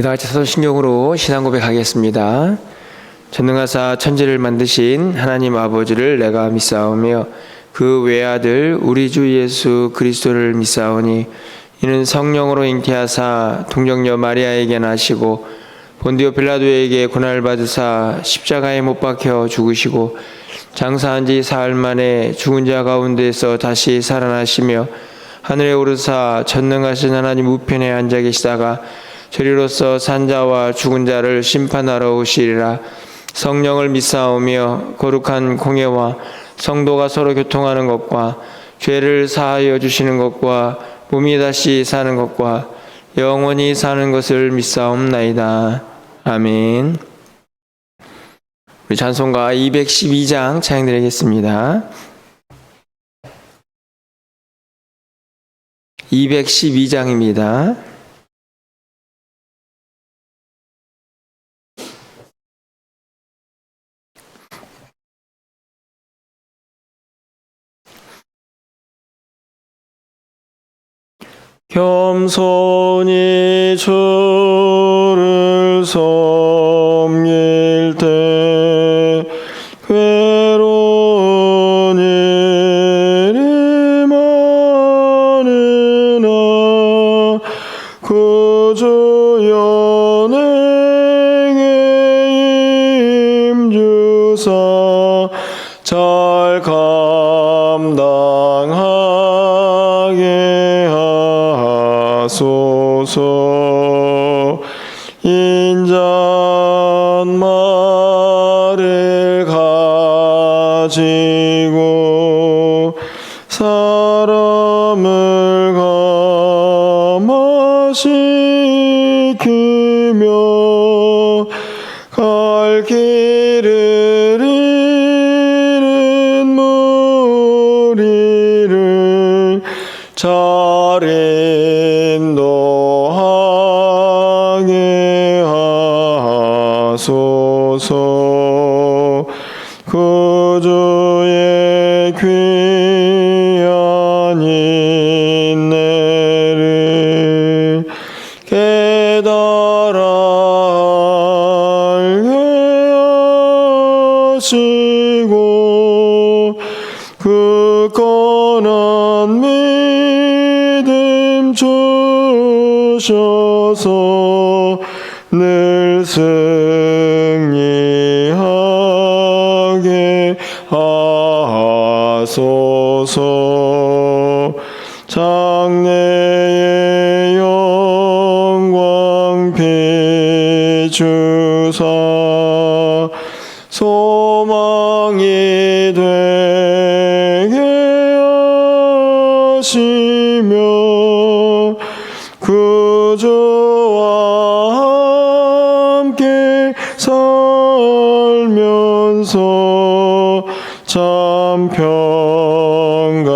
다 같이 사도신경으로 신앙 고백하겠습니다. 전능하사 천지를 만드신 하나님 아버지를 내가 믿사오며 그 외아들 우리 주 예수 그리스도를 믿사오니 이는 성령으로 잉태하사 동정녀 마리아에게 나시고 본디오 빌라도에게 고난을 받으사 십자가에 못 박혀 죽으시고 장사한 지 사흘 만에 죽은 자 가운데서 다시 살아나시며 하늘에 오르사 전능하신 하나님 우편에 앉아 계시다가 저리로서 산자와 죽은 자를 심판하러 오시리라. 성령을 믿사오며 거룩한 공예와 성도가 서로 교통하는 것과 죄를 사하여 주시는 것과 몸이 다시 사는 것과 영원히 사는 것을 믿사옵나이다. 아멘. 우리 찬송가 212장 찬양드리겠습니다. 212장입니다. 겸손히 주를 섬길 때 괴로운 일이 많으나 구주 연행에 힘주사 잘 감당하게 하소서. 인잣말을 가지고 사람을 감화시키며 갈 길을 잃은 무리를 잘 인도하게 하소서. 구주의 귀한 인내를 깨달아 알게 하시고 그 권한 믿음 주셔서 늘 승리하게 하소서. 장래의 영광 비추사 소망이 되게 하시며 구주와 함께 살면서 참 평강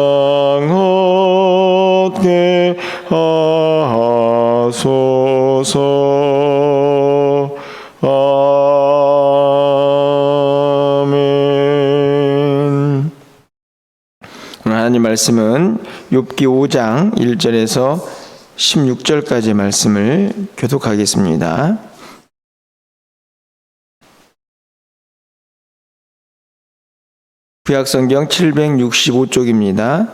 얻게 하소서. 아멘. 오늘 하나님 말씀은 욥기 5장 1절에서 16절까지 말씀을 교독하겠습니다. 구약성경 765쪽입니다.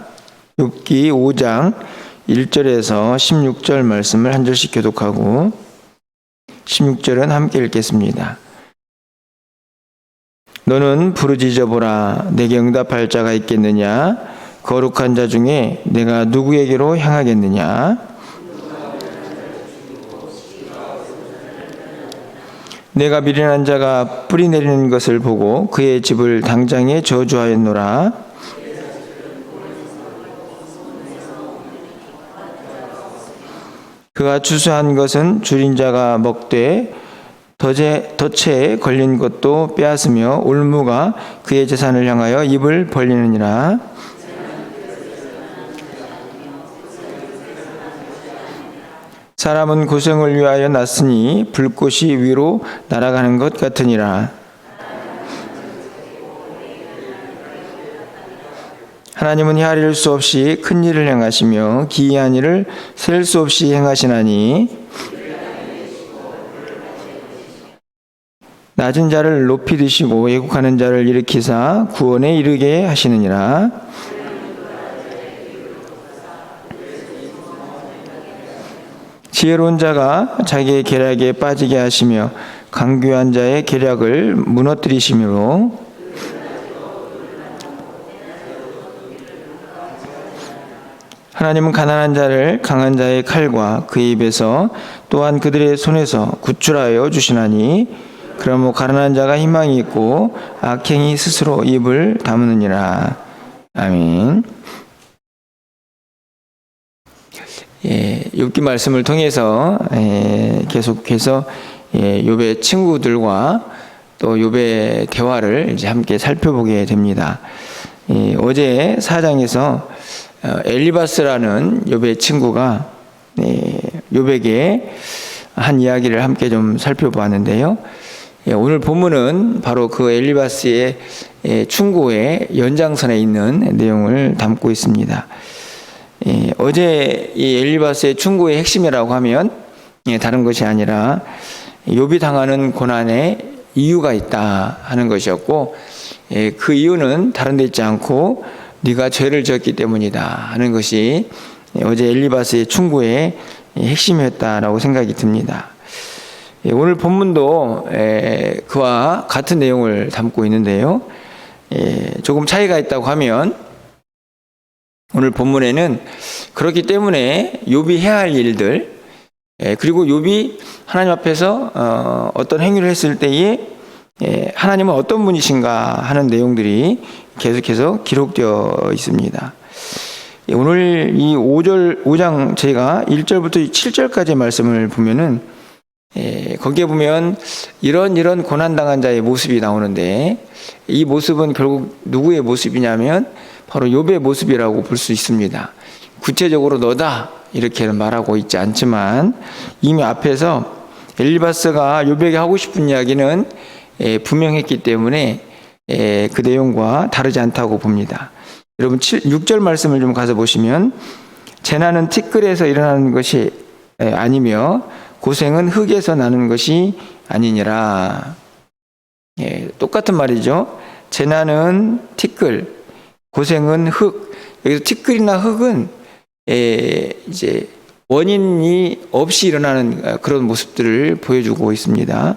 욥기 5장 1절에서 16절 말씀을 한 절씩 교독하고 16절은 함께 읽겠습니다. 너는 부르짖어 보라. 내게 응답할 자가 있겠느냐? 거룩한 자 중에 내가 누구에게로 향하겠느냐? 내가 미련한 자가 뿌리 내리는 것을 보고 그의 집을 당장에 저주하였노라. 그가 추수한 것은 줄인 자가 먹되 덫에 걸린 것도 빼앗으며 올무가 그의 재산을 향하여 입을 벌리느니라. 사람은 고생을 위하여 났으니 불꽃이 위로 날아가는 것 같으니라. 하나님은 헤아릴 수 없이 큰 일을 행하시며 기이한 일을 셀 수 없이 행하시나니 낮은 자를 높이 드시고 왜곡하는 자를 일으키사 구원에 이르게 하시느니라. 지혜로운 자가 자기의 계략에 빠지게 하시며 강교한 자의 계략을 무너뜨리심으로 하나님은 가난한 자를 강한 자의 칼과 그 입에서 또한 그들의 손에서 구출하여 주시나니 그러므로 가난한 자가 희망이 있고 악행이 스스로 입을 다무느니라. 아멘. 욥기 말씀을 통해서 계속해서 욥의 친구들과 또 욥의 대화를 이제 함께 살펴보게 됩니다. 어제 4장에서 엘리바스라는 욥의 친구가 욥에게 한 이야기를 함께 좀 살펴보았는데요. 오늘 본문은 바로 그 엘리바스의 충고의 연장선에 있는 내용을 담고 있습니다. 어제 이 엘리바스의 충고의 핵심이라고 하면 다른 것이 아니라 욥이 당하는 고난에 이유가 있다 하는 것이었고, 그 이유는 다른 데 있지 않고 네가 죄를 지었기 때문이다 하는 것이 어제 엘리바스의 충고의 핵심이었다라고 생각이 듭니다. 오늘 본문도 그와 같은 내용을 담고 있는데요. 조금 차이가 있다고 하면 오늘 본문에는 그렇기 때문에 욥이 해야 할 일들, 그리고 욥이 하나님 앞에서 어떤 행위를 했을 때에 하나님은 어떤 분이신가 하는 내용들이 계속해서 기록되어 있습니다. 오늘 이 5장 저희가 1절부터 7절까지의 말씀을 보면은 거기에 보면 이런 고난당한 자의 모습이 나오는데, 이 모습은 결국 누구의 모습이냐면 바로 욥의 모습이라고 볼 수 있습니다. 구체적으로 너다 이렇게는 말하고 있지 않지만 이미 앞에서 엘리바스가 욥에게 하고 싶은 이야기는 분명했기 때문에 그 내용과 다르지 않다고 봅니다. 여러분 6절 말씀을 좀 가서 보시면 재난은 티끌에서 일어나는 것이 아니며 고생은 흙에서 나는 것이 아니니라. 똑같은 말이죠. 재난은 티끌, 고생은 흙. 여기서 티끌이나 흙은 이제 원인이 없이 일어나는 그런 모습들을 보여주고 있습니다.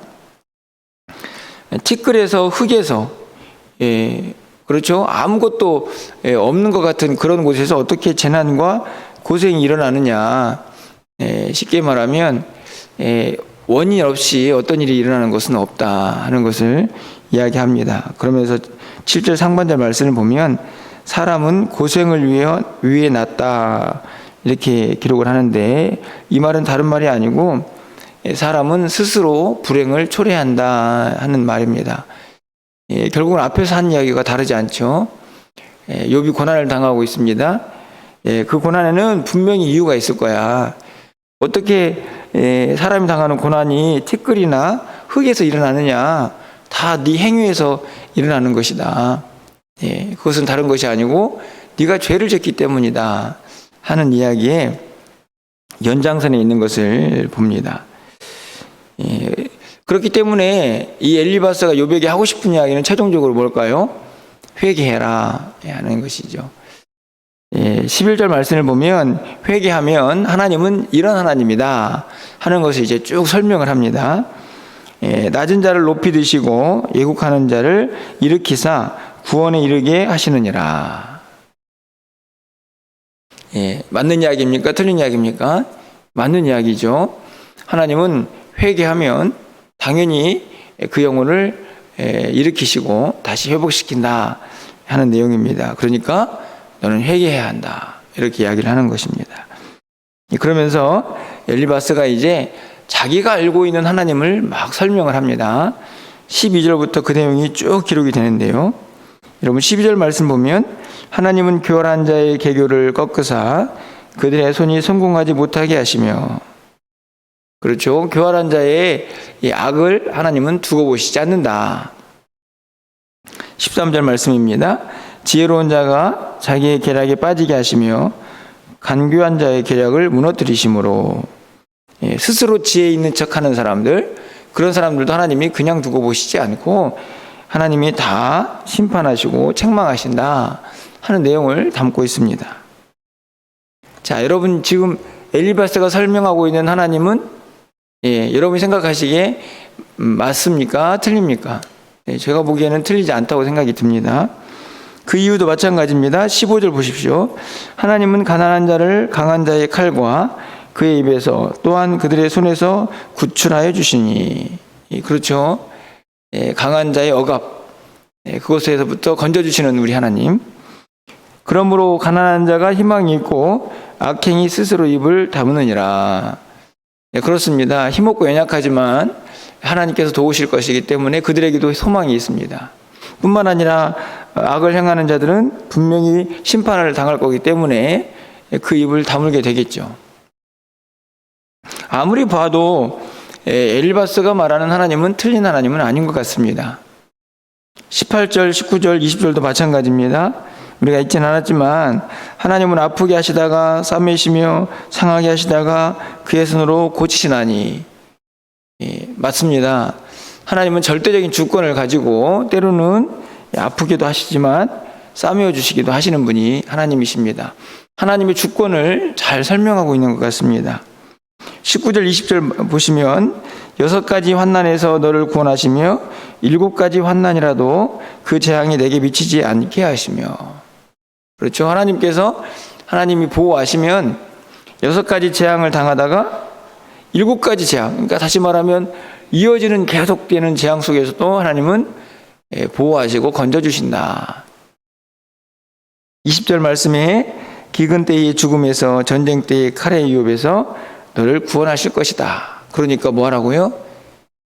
티끌에서 흙에서 그렇죠. 아무것도 없는 것 같은 그런 곳에서 어떻게 재난과 고생이 일어나느냐. 쉽게 말하면 원인 없이 어떤 일이 일어나는 것은 없다 하는 것을 이야기합니다. 그러면서 7절 상반절 말씀을 보면 사람은 고생을 위해 났다 이렇게 기록을 하는데, 이 말은 다른 말이 아니고 사람은 스스로 불행을 초래한다 하는 말입니다. 결국은 앞에서 한 이야기가 다르지 않죠. 욥이 고난을 당하고 있습니다. 그 고난에는 분명히 이유가 있을 거야. 어떻게 사람이 당하는 고난이 티끌이나 흙에서 일어나느냐. 다 네 행위에서 일어나는 것이다. 그것은 다른 것이 아니고 네가 죄를 졌기 때문이다 하는 이야기에 연장선에 있는 것을 봅니다. 그렇기 때문에 이 엘리바스가 욥에게 하고 싶은 이야기는 최종적으로 뭘까요? 회개해라 하는 것이죠. 11절 말씀을 보면 회개하면 하나님은 이런 하나님이다 하는 것을 이제 쭉 설명을 합니다. 낮은 자를 높이 드시고 예국하는 자를 일으키사 구원에 이르게 하시느니라. 맞는 이야기입니까? 틀린 이야기입니까? 맞는 이야기죠. 하나님은 회개하면 당연히 그 영혼을 일으키시고 다시 회복시킨다 하는 내용입니다. 그러니까 너는 회개해야 한다 이렇게 이야기를 하는 것입니다. 그러면서 엘리바스가 이제 자기가 알고 있는 하나님을 막 설명을 합니다. 12절부터 그 내용이 쭉 기록이 되는데요. 여러분 12절 말씀 보면 하나님은 교활한 자의 계교를 꺾으사 그들의 손이 성공하지 못하게 하시며, 그렇죠. 교활한 자의 이 악을 하나님은 두고 보시지 않는다. 13절 말씀입니다. 지혜로운 자가 자기의 계략에 빠지게 하시며 간교한 자의 계략을 무너뜨리심으로. 스스로 지혜 있는 척하는 사람들, 그런 사람들도 하나님이 그냥 두고 보시지 않고 하나님이 다 심판하시고 책망하신다 하는 내용을 담고 있습니다. 자, 여러분 지금 엘리바스가 설명하고 있는 하나님은 여러분이 생각하시기에 맞습니까? 틀립니까? 제가 보기에는 틀리지 않다고 생각이 듭니다. 그 이유도 마찬가지입니다. 15절 보십시오. 하나님은 가난한 자를 강한 자의 칼과 그의 입에서 또한 그들의 손에서 구출하여 주시니. 그렇죠. 강한 자의 억압, 그것에서부터 건져주시는 우리 하나님. 그러므로 가난한 자가 희망이 있고 악행이 스스로 입을 다무느니라. 그렇습니다. 힘없고 연약하지만 하나님께서 도우실 것이기 때문에 그들에게도 소망이 있습니다. 뿐만 아니라 악을 행하는 자들은 분명히 심판을 당할 거기 때문에 그 입을 다물게 되겠죠. 아무리 봐도 엘리바스가 말하는 하나님은 틀린 하나님은 아닌 것 같습니다. 18절, 19절, 20절도 마찬가지입니다. 우리가 읽진 않았지만 하나님은 아프게 하시다가 싸매시며 상하게 하시다가 그의 손으로 고치시나니. 맞습니다. 하나님은 절대적인 주권을 가지고 때로는 아프기도 하시지만 싸매어 주시기도 하시는 분이 하나님이십니다. 하나님의 주권을 잘 설명하고 있는 것 같습니다. 19절 20절 보시면 6가지 환난에서 너를 구원하시며 7가지 환난이라도 그 재앙이 내게 미치지 않게 하시며. 그렇죠. 하나님이 보호하시면 6가지 재앙을 당하다가 7가지 재앙, 그러니까 다시 말하면 이어지는 계속되는 재앙 속에서도 하나님은 보호하시고 건져주신다. 20절 말씀에 기근 때의 죽음에서 전쟁 때의 칼의 위협에서 너를 구원하실 것이다. 그러니까 뭐 하라고요?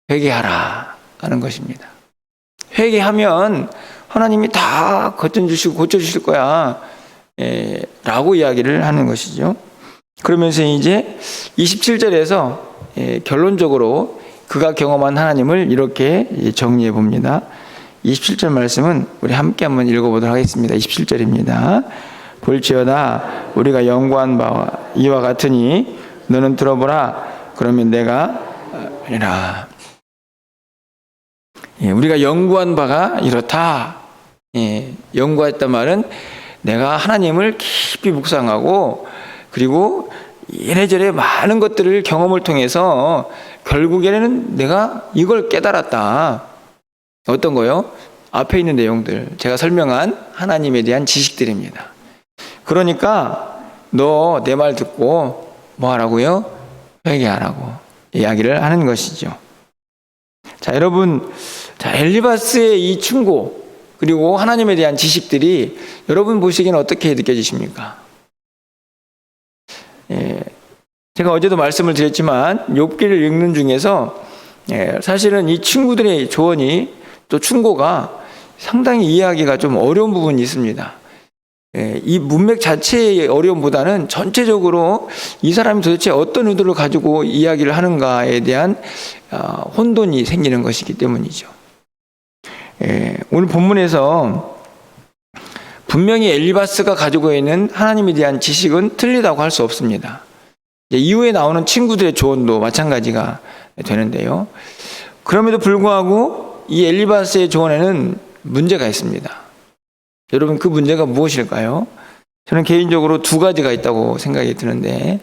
회개하라 하는 것입니다. 회개하면 하나님이 다 거쳐주시고 고쳐주실 거야 라고 이야기를 하는 것이죠. 그러면서 이제 27절에서 결론적으로 그가 경험한 하나님을 이렇게 정리해 봅니다. 27절 말씀은 우리 함께 한번 읽어보도록 하겠습니다. 27절입니다. 볼지어다 우리가 연구한 바와 이와 같으니 너는 들어보라. 그러면 내가 아니라. 우리가 연구한 바가 이렇다. 연구했단 말은 내가 하나님을 깊이 묵상하고 그리고 이래저래 많은 것들을 경험을 통해서 결국에는 내가 이걸 깨달았다. 어떤 거요? 앞에 있는 내용들, 제가 설명한 하나님에 대한 지식들입니다. 그러니까 너 내 말 듣고 뭐 하라고요? 회개하라고 이야기를 하는 것이죠. 자, 여러분, 엘리바스의 이 충고 그리고 하나님에 대한 지식들이 여러분 보시기에는 어떻게 느껴지십니까? 제가 어제도 말씀을 드렸지만 욥기를 읽는 중에서 사실은 이 친구들의 조언이 또 충고가 상당히 이해하기가 좀 어려운 부분이 있습니다. 이 문맥 자체의 어려움보다는 전체적으로 이 사람이 도대체 어떤 의도를 가지고 이야기를 하는가에 대한 혼돈이 생기는 것이기 때문이죠. 오늘 본문에서 분명히 엘리바스가 가지고 있는 하나님에 대한 지식은 틀리다고 할 수 없습니다. 이후에 나오는 친구들의 조언도 마찬가지가 되는데요. 그럼에도 불구하고 이 엘리바스의 조언에는 문제가 있습니다. 여러분, 그 문제가 무엇일까요? 저는 개인적으로 2가지가 있다고 생각이 드는데,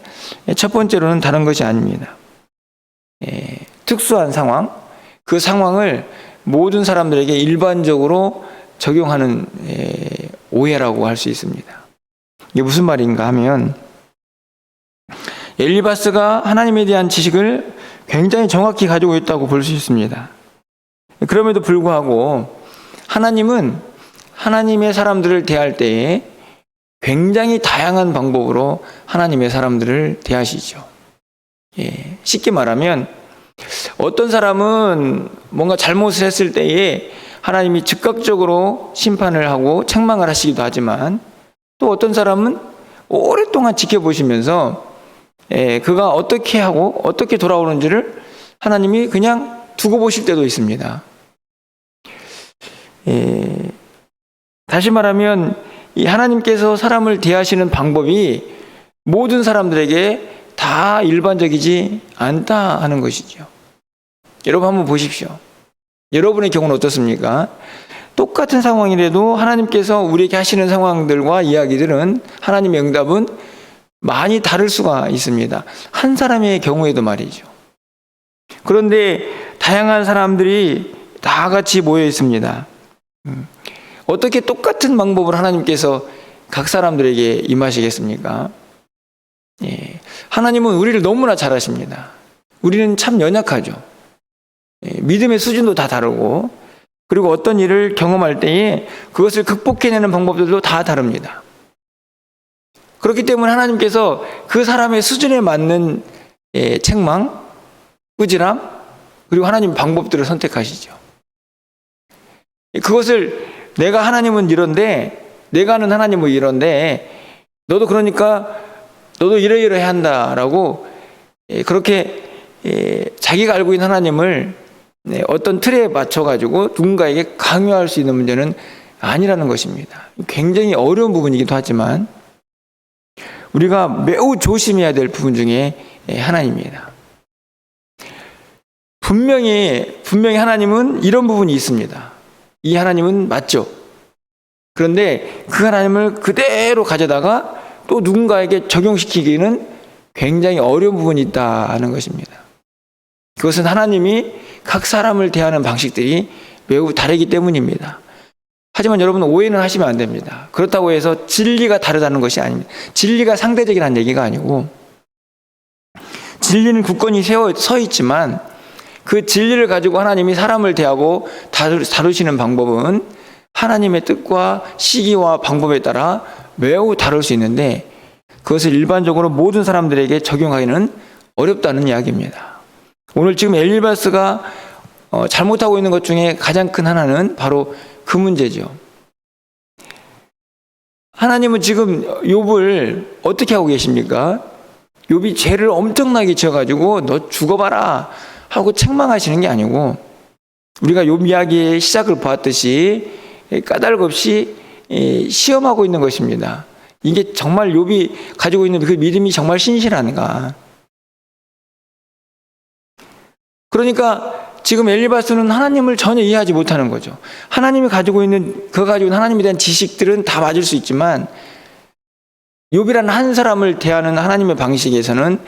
첫 번째로는 다른 것이 아닙니다. 특수한 상황, 그 상황을 모든 사람들에게 일반적으로 적용하는 오해라고 할 수 있습니다. 이게 무슨 말인가 하면 엘리바스가 하나님에 대한 지식을 굉장히 정확히 가지고 있다고 볼 수 있습니다. 그럼에도 불구하고 하나님은 하나님의 사람들을 대할 때에 굉장히 다양한 방법으로 하나님의 사람들을 대하시죠. 쉽게 말하면 어떤 사람은 뭔가 잘못을 했을 때에 하나님이 즉각적으로 심판을 하고 책망을 하시기도 하지만 또 어떤 사람은 오랫동안 지켜보시면서 그가 어떻게 하고 어떻게 돌아오는지를 하나님이 그냥 두고 보실 때도 있습니다. 다시 말하면 이 하나님께서 사람을 대하시는 방법이 모든 사람들에게 다 일반적이지 않다 하는 것이죠. 여러분 한번 보십시오. 여러분의 경우는 어떻습니까? 똑같은 상황이라도 하나님께서 우리에게 하시는 상황들과 이야기들은, 하나님의 응답은 많이 다를 수가 있습니다. 한 사람의 경우에도 말이죠. 그런데 다양한 사람들이 다 같이 모여 있습니다. 어떻게 똑같은 방법을 하나님께서 각 사람들에게 임하시겠습니까? 예. 하나님은 우리를 너무나 잘 아십니다. 우리는 참 연약하죠. 예. 믿음의 수준도 다 다르고, 그리고 어떤 일을 경험할 때에 그것을 극복해내는 방법들도 다 다릅니다. 그렇기 때문에 하나님께서 그 사람의 수준에 맞는 책망, 꾸지람, 그리고 하나님 방법들을 선택하시죠. 그것을 내가 하나님은 이런데, 내가 아는 하나님은 이런데, 너도 그러니까 너도 이러이러해야 한다라고 그렇게 자기가 알고 있는 하나님을 어떤 틀에 맞춰가지고 누군가에게 강요할 수 있는 문제는 아니라는 것입니다. 굉장히 어려운 부분이기도 하지만 우리가 매우 조심해야 될 부분 중에 하나입니다. 분명히 하나님은 이런 부분이 있습니다. 이 하나님은 맞죠. 그런데 그 하나님을 그대로 가져다가 또 누군가에게 적용시키기는 굉장히 어려운 부분이 있다는 것입니다. 그것은 하나님이 각 사람을 대하는 방식들이 매우 다르기 때문입니다. 하지만 여러분, 오해는 하시면 안 됩니다. 그렇다고 해서 진리가 다르다는 것이 아닙니다. 진리가 상대적이라는 얘기가 아니고, 진리는 굳건히 서 있지만 그 진리를 가지고 하나님이 사람을 대하고 다루시는 방법은 하나님의 뜻과 시기와 방법에 따라 매우 다를 수 있는데, 그것을 일반적으로 모든 사람들에게 적용하기는 어렵다는 이야기입니다. 오늘 지금 엘리바스가 잘못하고 있는 것 중에 가장 큰 하나는 바로 그 문제죠. 하나님은 지금 욥을 어떻게 하고 계십니까? 욥이 죄를 엄청나게 지어가지고 너 죽어봐라 하고 책망하시는 게 아니고, 우리가 욥 이야기의 시작을 보았듯이 까닭없이 시험하고 있는 것입니다. 이게 정말 욥이 가지고 있는 그 믿음이 정말 신실한가? 그러니까 지금 엘리바스는 하나님을 전혀 이해하지 못하는 거죠. 하나님이 가지고 있는 하나님에 대한 지식들은 다 맞을 수 있지만 욥이라는 한 사람을 대하는 하나님의 방식에서는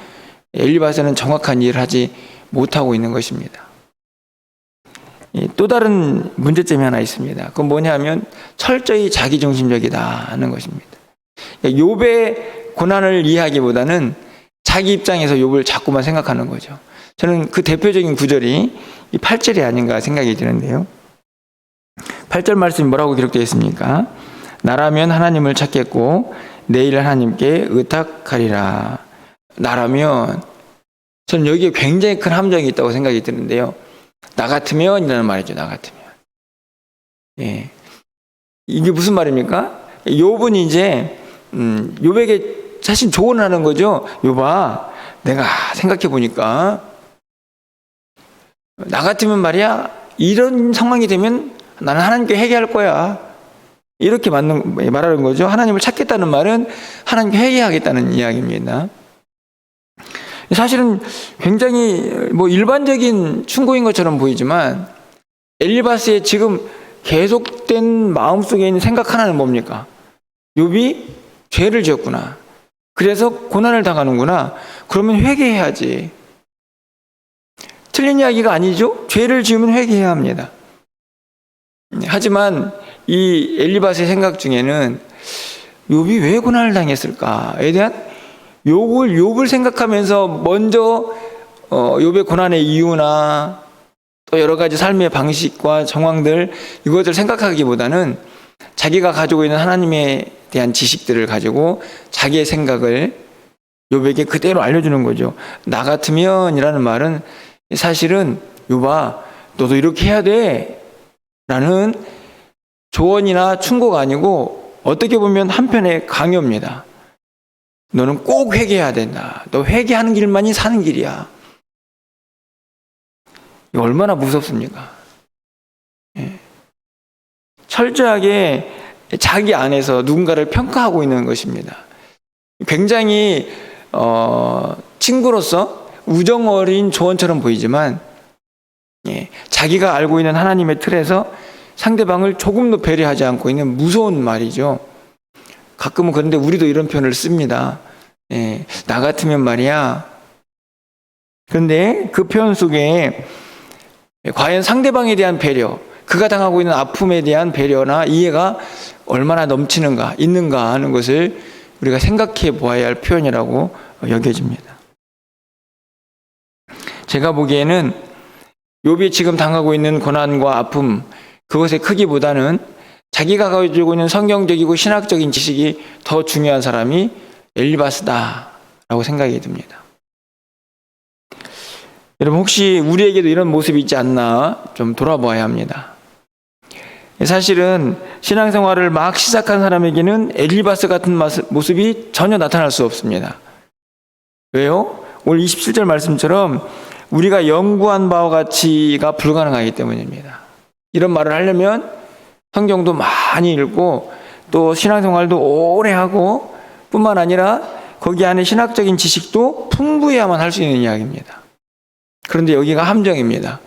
엘리바스는 정확한 이해를 하지 못하고 있는 것입니다. 또 다른 문제점이 하나 있습니다. 그건 뭐냐면 철저히 자기중심적이다 하는 것입니다. 욥의 고난을 이해하기보다는 자기 입장에서 욥을 자꾸만 생각하는 거죠. 저는 그 대표적인 구절이 이 8절이 아닌가 생각이 드는데요. 8절 말씀이 뭐라고 기록되어 있습니까? 나라면 하나님을 찾겠고 내일 하나님께 의탁하리라. 나라면, 저는 여기에 굉장히 큰 함정이 있다고 생각이 드는데요. 나 같으면 이라는 말이죠. 나 같으면. 예. 이게 무슨 말입니까? 욥은 이제 욥에게 사실 조언을 하는 거죠. 욥아, 내가 생각해 보니까 나 같으면 말이야, 이런 상황이 되면 나는 하나님께 회개할 거야. 이렇게 말하는 거죠. 하나님을 찾겠다는 말은 하나님께 회개하겠다는 이야기입니다. 사실은 굉장히 일반적인 충고인 것처럼 보이지만 엘리바스의 지금 계속된 마음속에 있는 생각 하나는 뭡니까? 욥이 죄를 지었구나. 그래서 고난을 당하는구나. 그러면 회개해야지. 틀린 이야기가 아니죠? 죄를 지으면 회개해야 합니다. 하지만 이 엘리바스의 생각 중에는 욥이 왜 고난을 당했을까에 대한 욥을 생각하면서 먼저 욥의 고난의 이유나 또 여러 가지 삶의 방식과 정황들, 이것을 생각하기보다는 자기가 가지고 있는 하나님에 대한 지식들을 가지고 자기의 생각을 욥에게 그대로 알려주는 거죠. 나 같으면 이라는 말은 사실은 욥아, 너도 이렇게 해야 돼 라는 조언이나 충고가 아니고 어떻게 보면 한편의 강요입니다. 너는 꼭 회개해야 된다. 너 회개하는 길만이 사는 길이야. 이거 얼마나 무섭습니까? 예. 철저하게 자기 안에서 누군가를 평가하고 있는 것입니다. 굉장히 친구로서 우정 어린 조언처럼 보이지만 자기가 알고 있는 하나님의 틀에서 상대방을 조금도 배려하지 않고 있는 무서운 말이죠. 가끔은 그런데 우리도 이런 표현을 씁니다. 나 같으면 말이야. 그런데 그 표현 속에 과연 상대방에 대한 배려, 그가 당하고 있는 아픔에 대한 배려나 이해가 얼마나 넘치는가, 있는가 하는 것을 우리가 생각해 보아야 할 표현이라고 여겨집니다. 제가 보기에는 욥이 지금 당하고 있는 고난과 아픔, 그것의 크기보다는 자기가 가지고 있는 성경적이고 신학적인 지식이 더 중요한 사람이 엘리바스다라고 생각이 듭니다. 여러분, 혹시 우리에게도 이런 모습이 있지 않나 좀 돌아보아야 합니다. 사실은 신앙생활을 막 시작한 사람에게는 엘리바스 같은 모습이 전혀 나타날 수 없습니다. 왜요? 오늘 27절 말씀처럼 우리가 연구한 바와 같이가 불가능하기 때문입니다. 이런 말을 하려면 성경도 많이 읽고 또 신앙생활도 오래 하고 뿐만 아니라 거기 안에 신학적인 지식도 풍부해야만 할 수 있는 이야기입니다. 그런데 여기가 함정입니다.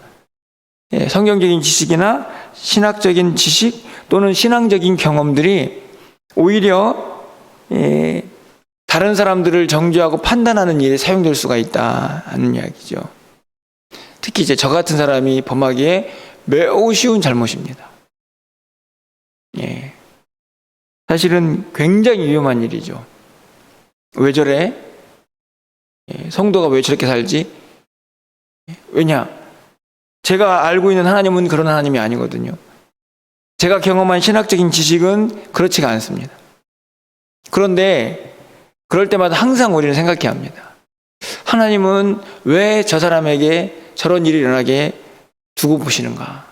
성경적인 지식이나 신학적인 지식 또는 신앙적인 경험들이 오히려 다른 사람들을 정죄하고 판단하는 일에 사용될 수가 있다는 이야기죠. 특히 이제 저 같은 사람이 범하기에 매우 쉬운 잘못입니다. 사실은 굉장히 위험한 일이죠. 왜 저래? 성도가 왜 저렇게 살지? 왜냐? 제가 알고 있는 하나님은 그런 하나님이 아니거든요. 제가 경험한 신학적인 지식은 그렇지가 않습니다. 그런데 그럴 때마다 항상 우리는 생각해야 합니다. 하나님은 왜 저 사람에게 저런 일이 일어나게 두고 보시는가?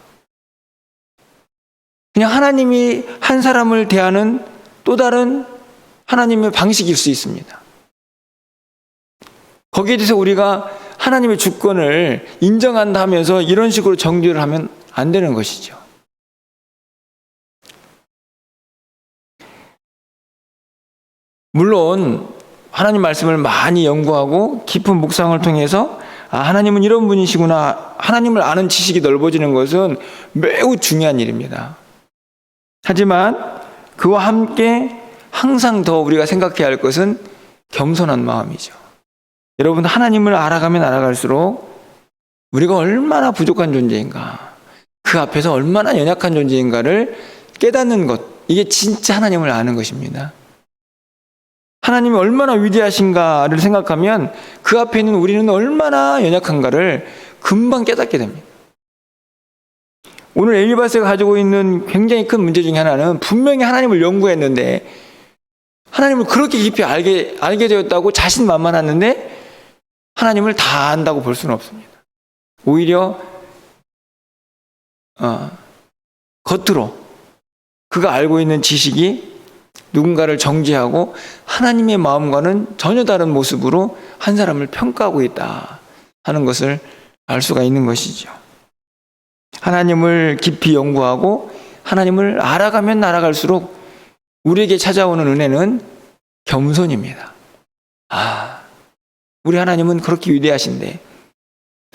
그냥 하나님이 한 사람을 대하는 또 다른 하나님의 방식일 수 있습니다. 거기에 대해서 우리가 하나님의 주권을 인정한다 하면서 이런 식으로 정죄를 하면 안 되는 것이죠. 물론 하나님 말씀을 많이 연구하고 깊은 묵상을 통해서 하나님은 이런 분이시구나, 하나님을 아는 지식이 넓어지는 것은 매우 중요한 일입니다. 하지만 그와 함께 항상 더 우리가 생각해야 할 것은 겸손한 마음이죠. 여러분, 하나님을 알아가면 알아갈수록 우리가 얼마나 부족한 존재인가, 그 앞에서 얼마나 연약한 존재인가를 깨닫는 것, 이게 진짜 하나님을 아는 것입니다. 하나님이 얼마나 위대하신가를 생각하면 그 앞에 있는 우리는 얼마나 연약한가를 금방 깨닫게 됩니다. 오늘 엘리바스가 가지고 있는 굉장히 큰 문제 중에 하나는 분명히 하나님을 연구했는데 하나님을 그렇게 깊이 알게 되었다고 자신만만했는데 하나님을 다 안다고 볼 수는 없습니다. 오히려 겉으로 그가 알고 있는 지식이 누군가를 정죄하고 하나님의 마음과는 전혀 다른 모습으로 한 사람을 평가하고 있다 하는 것을 알 수가 있는 것이죠. 하나님을 깊이 연구하고 하나님을 알아가면 알아갈수록 우리에게 찾아오는 은혜는 겸손입니다. 우리 하나님은 그렇게 위대하신데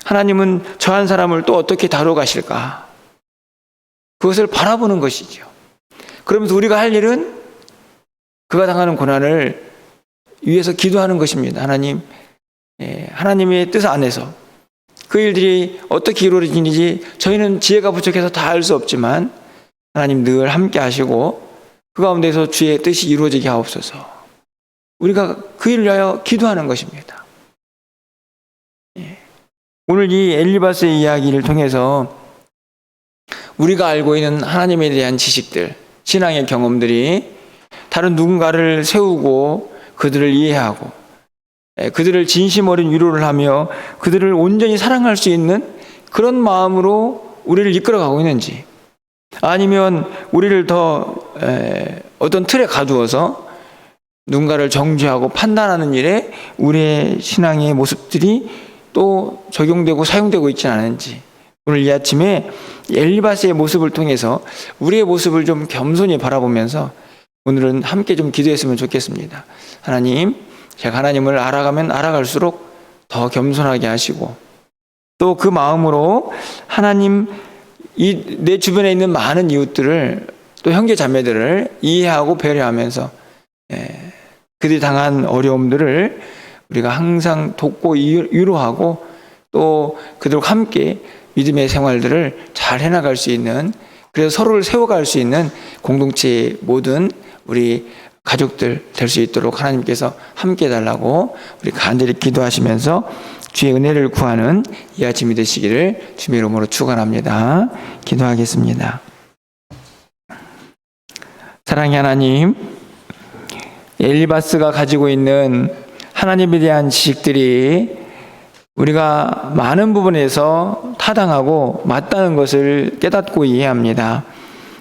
하나님은 저 한 사람을 또 어떻게 다뤄가실까? 그것을 바라보는 것이죠. 그러면서 우리가 할 일은 그가 당하는 고난을 위해서 기도하는 것입니다. 하나님의 뜻 안에서 그 일들이 어떻게 이루어지는지 저희는 지혜가 부족해서 다 알 수 없지만 하나님 늘 함께 하시고 그 가운데서 주의 뜻이 이루어지게 하옵소서. 우리가 그 일을 위하여 기도하는 것입니다. 오늘 이 엘리바스의 이야기를 통해서 우리가 알고 있는 하나님에 대한 지식들, 신앙의 경험들이 다른 누군가를 세우고 그들을 이해하고 그들을 진심 어린 위로를 하며 그들을 온전히 사랑할 수 있는 그런 마음으로 우리를 이끌어가고 있는지, 아니면 우리를 더 어떤 틀에 가두어서 누군가를 정죄하고 판단하는 일에 우리의 신앙의 모습들이 또 적용되고 사용되고 있지는 않은지, 오늘 이 아침에 엘리바스의 모습을 통해서 우리의 모습을 좀 겸손히 바라보면서 오늘은 함께 좀 기도했으면 좋겠습니다. 하나님, 제가 하나님을 알아가면 알아갈수록 더 겸손하게 하시고 또 그 마음으로 하나님 내 주변에 있는 많은 이웃들을 또 형제 자매들을 이해하고 배려하면서 그들이 당한 어려움들을 우리가 항상 돕고 위로하고 또 그들과 함께 믿음의 생활들을 잘 해나갈 수 있는, 그래서 서로를 세워갈 수 있는 공동체의 모든 우리 가족들 될 수 있도록 하나님께서 함께 해달라고 우리 간절히 기도하시면서 주의 은혜를 구하는 이 아침이 되시기를 주의 이름으로 축원합니다. 기도하겠습니다. 사랑의 하나님, 엘리바스가 가지고 있는 하나님에 대한 지식들이 우리가 많은 부분에서 타당하고 맞다는 것을 깨닫고 이해합니다.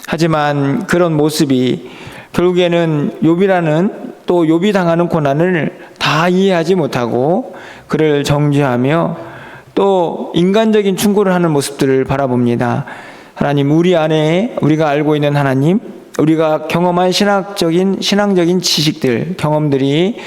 하지만 그런 모습이 결국에는 욥이라는, 또 욥이 당하는 고난을 다 이해하지 못하고 그를 정죄하며 또 인간적인 충고를 하는 모습들을 바라봅니다. 하나님, 우리 안에 우리가 알고 있는 하나님, 우리가 경험한 신앙적인 지식들, 경험들이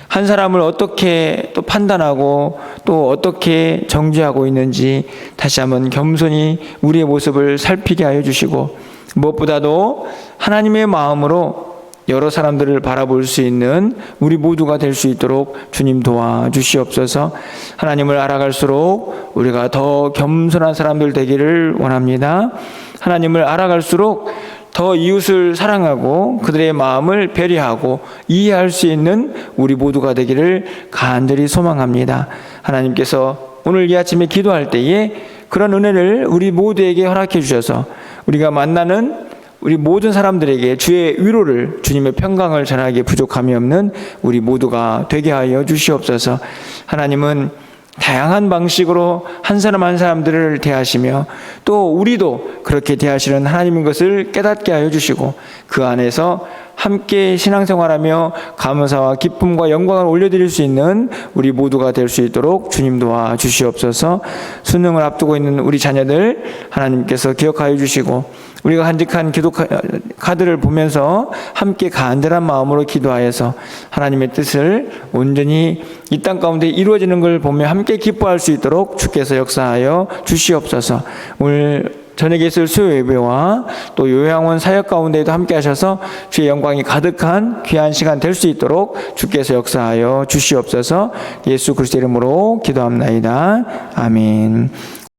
한 사람을 어떻게 또 판단하고 또 어떻게 정죄하고 있는지 다시 한번 겸손히 우리의 모습을 살피게 하여 주시고, 무엇보다도 하나님의 마음으로 여러 사람들을 바라볼 수 있는 우리 모두가 될 수 있도록 주님 도와주시옵소서. 하나님을 알아갈수록 우리가 더 겸손한 사람들 되기를 원합니다. 하나님을 알아갈수록 더 이웃을 사랑하고 그들의 마음을 배려하고 이해할 수 있는 우리 모두가 되기를 간절히 소망합니다. 하나님께서 오늘 이 아침에 기도할 때에 그런 은혜를 우리 모두에게 허락해 주셔서 우리가 만나는 우리 모든 사람들에게 주의 위로를, 주님의 평강을 전하기에 부족함이 없는 우리 모두가 되게 하여 주시옵소서. 하나님은 다양한 방식으로 한 사람 한 사람들을 대하시며 또 우리도 그렇게 대하시는 하나님인 것을 깨닫게 하여 주시고, 그 안에서 함께 신앙생활하며 감사와 기쁨과 영광을 올려드릴 수 있는 우리 모두가 될 수 있도록 주님 도와주시옵소서. 수능을 앞두고 있는 우리 자녀들 하나님께서 기억하여 주시고, 우리가 간직한 기도 카드를 보면서 함께 간절한 마음으로 기도하여서 하나님의 뜻을 온전히 이 땅 가운데 이루어지는 걸 보며 함께 기뻐할 수 있도록 주께서 역사하여 주시옵소서. 오늘 저녁에 있을 수요 예배와 또 요양원 사역 가운데에도 함께 하셔서 주의 영광이 가득한 귀한 시간 될 수 있도록 주께서 역사하여 주시옵소서. 예수 그리스도 이름으로 기도합나이다. 아멘.